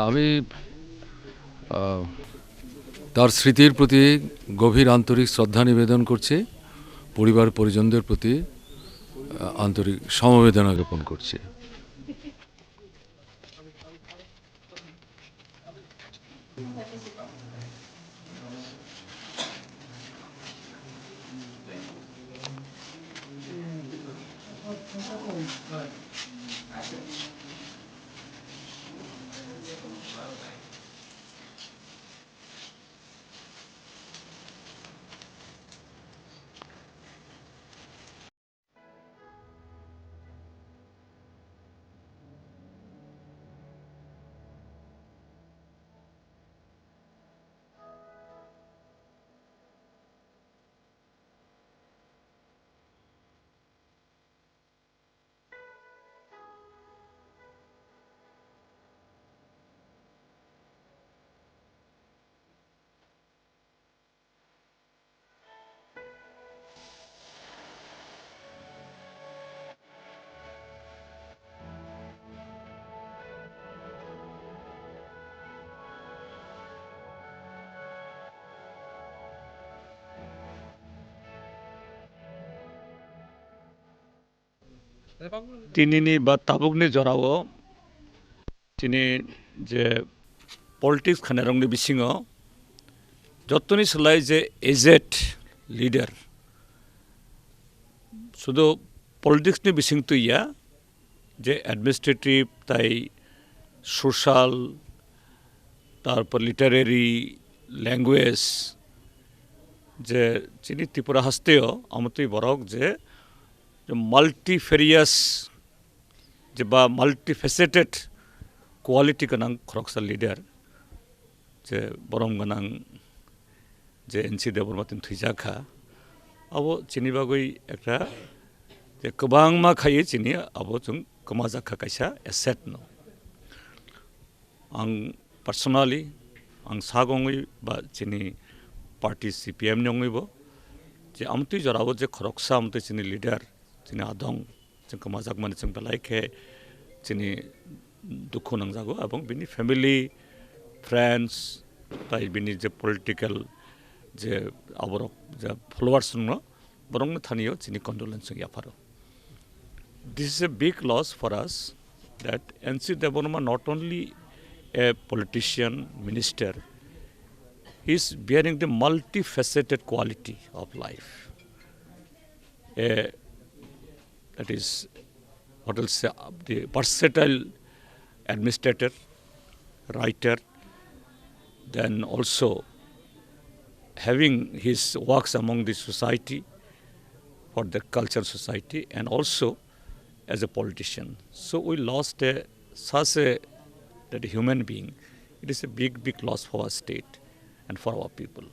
আমি তার স্মৃতির প্রতি গভীর আন্তরিক শ্রদ্ধা নিবেদন করছি, পরিবার পরিজনদের প্রতি আন্তরিক সমবেদনা জ্ঞাপন করছি। tinini ba tabukni jorao tini je politics khanarongni bisingo jottoni slai je aged leader শুধু politics ni bising tu ya je administrative tai social তারপর লিটারেরি ল্যাঙ্গুয়েজ যে চিনি ত্রিপুরা হাসতেও আমতই বরক যে মাল্টিফেরিয়াস যে বা মাল্টিফেসেটেড কোয়ালিটি গোনাं খরকসা লিডার যে বরম গোনাं যে এনসি দেববর্মা তিন থৈজাখা আবো চিনি বাগै একটা যে गोबांमा खायो चिनि आबो जों कमाजाखा कायसा एसेट न आं पर्सनली आं सागङै बा चिनि पार्टी सीपीएम नङैबो जे आमति जराबो जे खरकसा आमति चिनि लिडार चिनि आदं जों कमाजाक माने जों बेलायखे चिनि दुखु नांजागो आबं बिनि फेमिली फ्रेंड्स ताइ बिनि जे पलिटिकल जे आबरक जे फलोवार्स न बरं थानियो चिनि कंडोलेंस याफारो. This is a big loss for us that NC Debbarma not only a politician, minister, he is bearing the multifaceted quality of life. That is, what will say, the versatile administrator, writer, then also having his works among the society, for the culture society, and also as a politician. So we lost such a that human being. It is a big loss for our state and for our people.